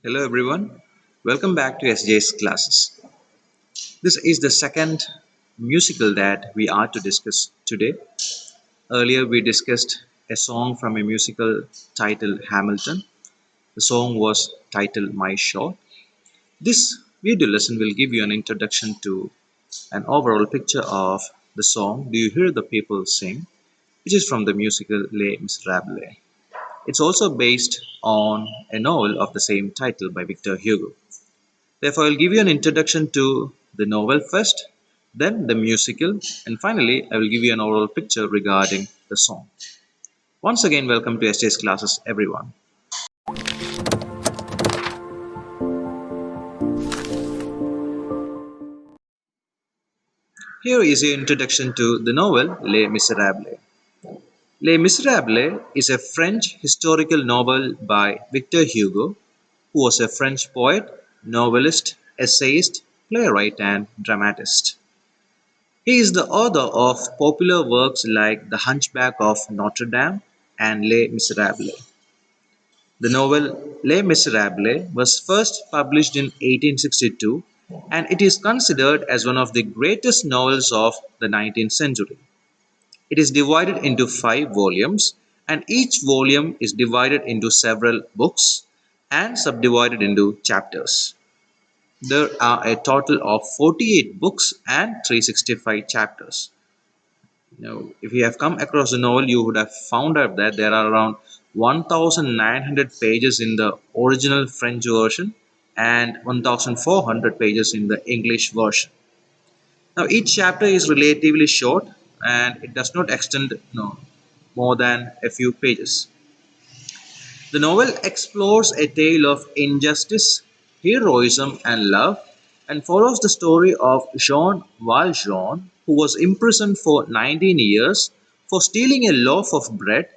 Hello everyone, welcome back to SJ's classes. This is the second musical that we are to discuss today. Earlier we discussed a song from a musical titled Hamilton. The song was titled My Shore. This video lesson will give you an introduction to an overall picture of the song Do You Hear the People Sing, which is from the musical Les Misérables. It's also based on a novel of the same title by Victor Hugo. Therefore, I'll give you an introduction to the novel first, then the musical, and finally, I will give you an overall picture regarding the song. Once again, welcome to SJ's classes, everyone. Here is your introduction to the novel Les Misérables. Les Misérables is a French historical novel by Victor Hugo, who was a French poet, novelist, essayist, playwright, and dramatist. He is the author of popular works like The Hunchback of Notre Dame and Les Misérables. The novel Les Misérables was first published in 1862 and it is considered as one of the greatest novels of the 19th century. It is divided into five volumes and each volume is divided into several books and subdivided into chapters. There are a total of 48 books and 365 chapters. Now, if you have come across the novel, you would have found out that there are around 1,900 pages in the original French version and 1,400 pages in the English version. Now, each chapter is relatively short and it does not extend more than a few pages. The novel explores a tale of injustice, heroism, and love, and follows the story of Jean Valjean, who was imprisoned for 19 years for stealing a loaf of bread,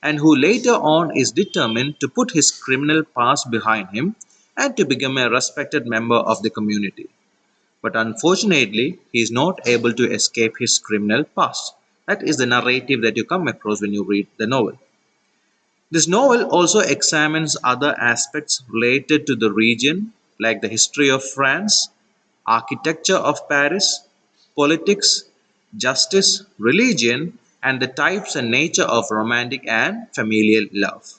and who later on is determined to put his criminal past behind him and to become a respected member of the community. But unfortunately, he is not able to escape his criminal past. That is the narrative that you come across when you read the novel. This novel also examines other aspects related to the region, like the history of France, architecture of Paris, politics, justice, religion, and the types and nature of romantic and familial love.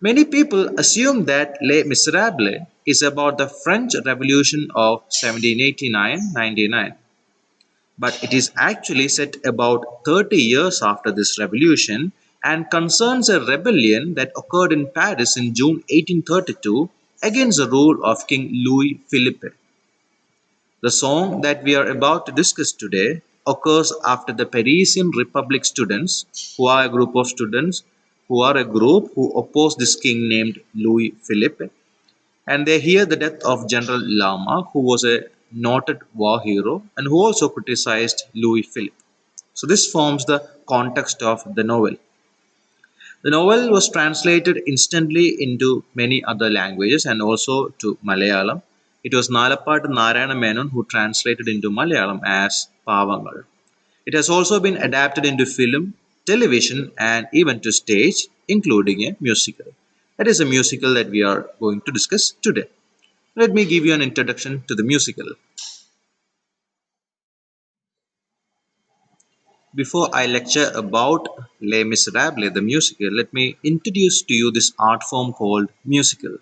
Many people assume that Les Miserables is about the French Revolution of 1789-99, but it is actually set about 30 years after this revolution and concerns a rebellion that occurred in Paris in June 1832 against the rule of King Louis Philippe. The song that we are about to discuss today occurs after the Parisian Republic students, who are a group who oppose this king named Louis Philippe, and they hear the death of General Lama, who was a noted war hero and who also criticized Louis Philippe. So, this forms the context of the novel. The novel was translated instantly into many other languages and also to Malayalam. It was Nalappat Narayana Menon who translated into Malayalam as Pavangal. It has also been adapted into film, television, and even to stage, including a musical. That is a musical that we are going to discuss today. Let me give you an introduction to the musical. Before I lecture about Les Miserables, the musical, let me introduce to you this art form called musical.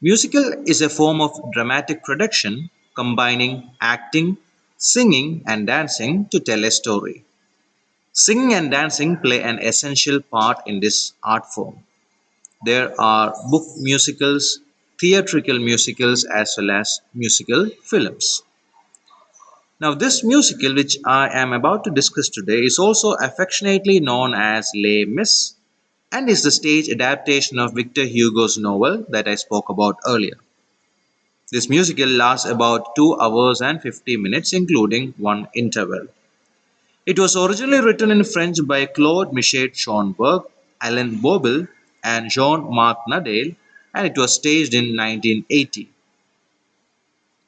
Musical is a form of dramatic production combining acting, singing, and dancing to tell a story. Singing and dancing play an essential part in this art form. There are book musicals, theatrical musicals, as well as musical films. Now, this musical, which I am about to discuss today, is also affectionately known as Les Mis and is the stage adaptation of Victor Hugo's novel that I spoke about earlier. This musical lasts about 2 hours and 50 minutes, including one interval. It was originally written in French by Claude Michel Schonberg, Alain Bobel, and Jean-Marc Nadel, and it was staged in 1980.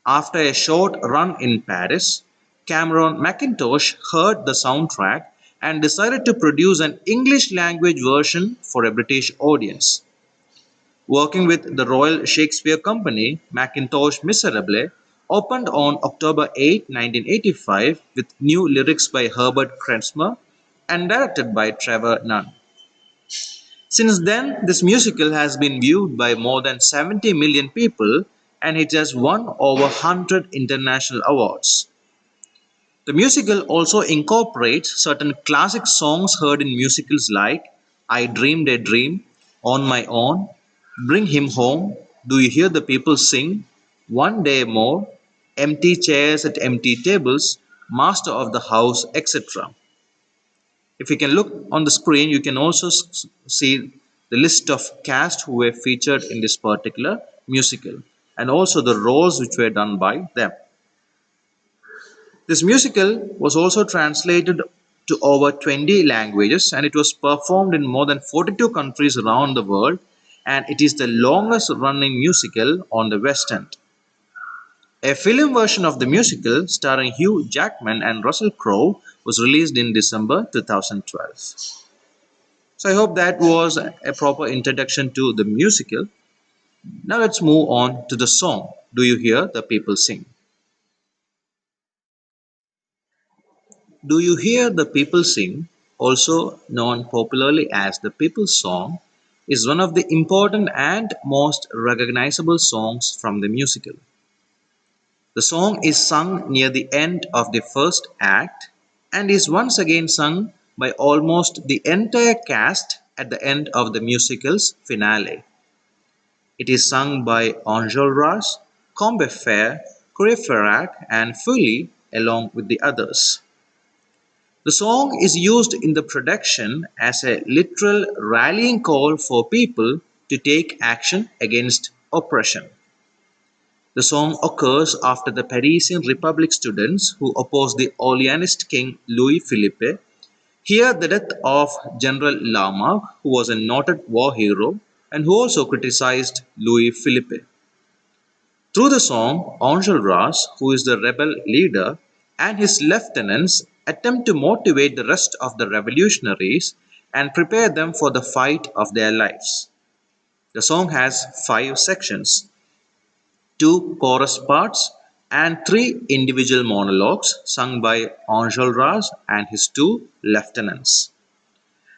After a short run in Paris, Cameron Mackintosh heard the soundtrack and decided to produce an English language version for a British audience. Working with the Royal Shakespeare Company, Mackintosh Miserable opened on October 8, 1985 with new lyrics by Herbert Kretzmer and directed by Trevor Nunn. Since then, this musical has been viewed by more than 70 million people and it has won over 100 international awards. The musical also incorporates certain classic songs heard in musicals like I Dreamed a Dream, On My Own, Bring Him Home, Do You Hear the People Sing, One Day More, Empty Chairs at Empty Tables, Master of the House, etc. If you can look on the screen, you can also see the list of cast who were featured in this particular musical and also the roles which were done by them. This musical was also translated to over 20 languages and it was performed in more than 42 countries around the world and it is the longest running musical on the West End. A film version of the musical starring Hugh Jackman and Russell Crowe was released in December 2012. So I hope that was a proper introduction to the musical. Now let's move on to the song. Do you hear the people sing? Do You Hear the People Sing, also known popularly as the People's Song, is one of the important and most recognizable songs from the musical. The song is sung near the end of the first act and is once again sung by almost the entire cast at the end of the musical's finale. It is sung by Enjolras, Combeferre, Courfeyrac, and Fully along with the others. The song is used in the production as a literal rallying call for people to take action against oppression. The song occurs after the Parisian Republic students who opposed the Orleanist king Louis Philippe hear the death of General Lamarck, who was a noted war hero and who also criticized Louis Philippe. Through the song, Enjolras, who is the rebel leader, and his lieutenants attempt to motivate the rest of the revolutionaries and prepare them for the fight of their lives. The song has five sections, two chorus parts, and three individual monologues sung by Enjolras and his two lieutenants.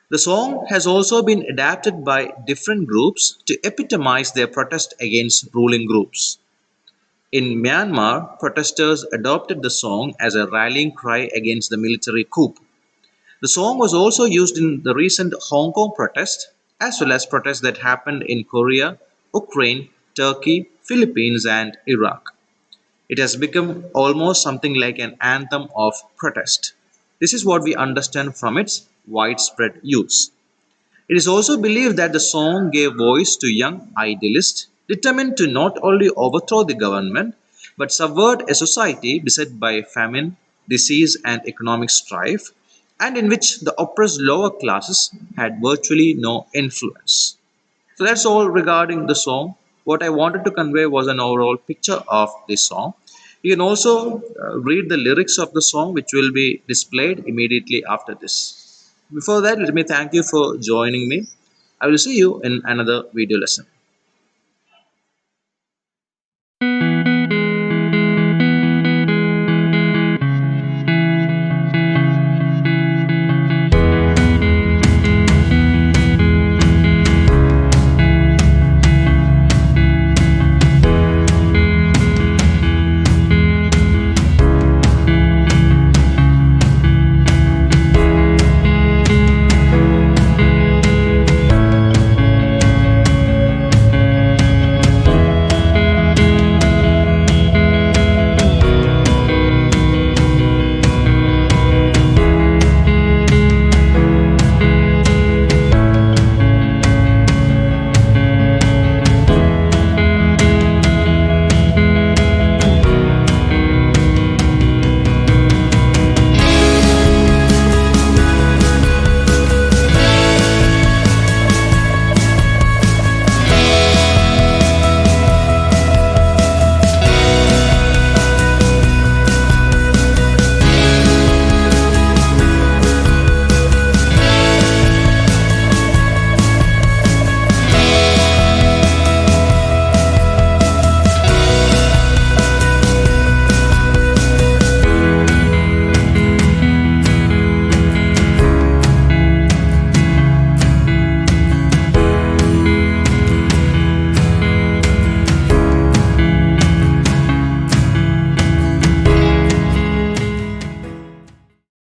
The song has also been adapted by different groups to epitomize their protest against ruling groups. In Myanmar, protesters adopted the song as a rallying cry against the military coup. The song was also used in the recent Hong Kong protest, as well as protests that happened in Korea, Ukraine, Turkey, Philippines, and Iraq. It has become almost something like an anthem of protest. This is what we understand from its widespread use. It is also believed that the song gave voice to young idealists determined to not only overthrow the government but subvert a society beset by famine, disease, and economic strife, and in which the oppressed lower classes had virtually no influence. So that's all regarding the song. What I wanted to convey was an overall picture of this song. You can also read the lyrics of the song, which will be displayed immediately after this. Before that, let me thank you for joining me. I will see you in another video lesson.